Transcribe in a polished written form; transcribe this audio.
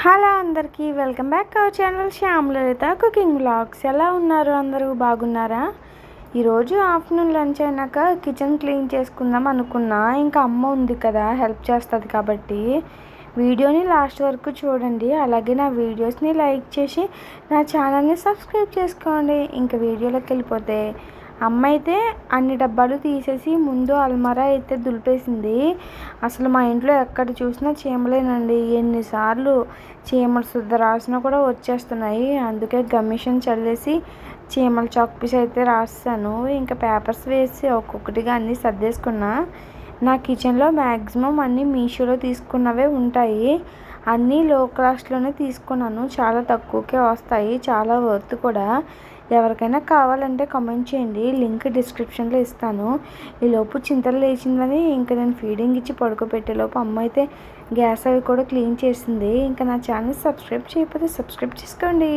Hello అందరికీ welcome back our channel Shyamalalitha cooking vlogs. ఎలా ఉన్నారు? అందరూ బాగున్నారా? ఈరోజు ఆఫ్టర్నూన్ లంచ్ అయినాక కిచెన్ క్లీన్ చేసుకుందాం అనుకున్నా. ఇంకా అమ్మ ఉంది కదా, హెల్ప్ చేస్తుంది కాబట్టి వీడియోని లాస్ట్ వరకు చూడండి. అలాగే నా వీడియోస్ని లైక్ చేసి నా ఛానల్ని సబ్స్క్రైబ్ చేసుకోండి. ఇంకా వీడియోలోకి వెళ్ళిపోతే అమ్మ అయితే అన్ని డబ్బాలు తీసేసి ముందు అల్మారా అయితే దులిపేసింది. అసలు మా ఇంట్లో ఎక్కడ చూసినా చీమలేనండి. ఎన్నిసార్లు చీమల శుద్ధ రాసినా కూడా వచ్చేస్తున్నాయి. అందుకే గమ్మిషన్ చల్లేసి చీమల చాక్ పీస్ అయితే రాసాను. ఇంకా పేపర్స్ వేసి ఒక్కొక్కటిగా అన్నీ సర్దేసుకున్నా. నా కిచెన్లో మ్యాక్సిమం అన్నీ మీషోలో తీసుకున్నవే ఉంటాయి. అన్నీ లో కాస్ట్లోనే తీసుకున్నాను. చాలా తక్కువకే వస్తాయి, చాలా వర్త్ కూడా. ఎవరికైనా కావాలంటే కామెంట్ చేయండి, లింక్ డిస్క్రిప్షన్లో ఇస్తాను. ఈలోపు చింతలు లేచిందని ఇంకా నేను ఫీడింగ్ ఇచ్చి పడుకోబెట్టేలోపు అమ్మ అయితే గ్యాస్ అవి కూడా క్లీన్ చేసింది. ఇంకా నా ఛానల్ సబ్స్క్రైబ్ చేయకపోతే సబ్స్క్రైబ్ చేసుకోండి.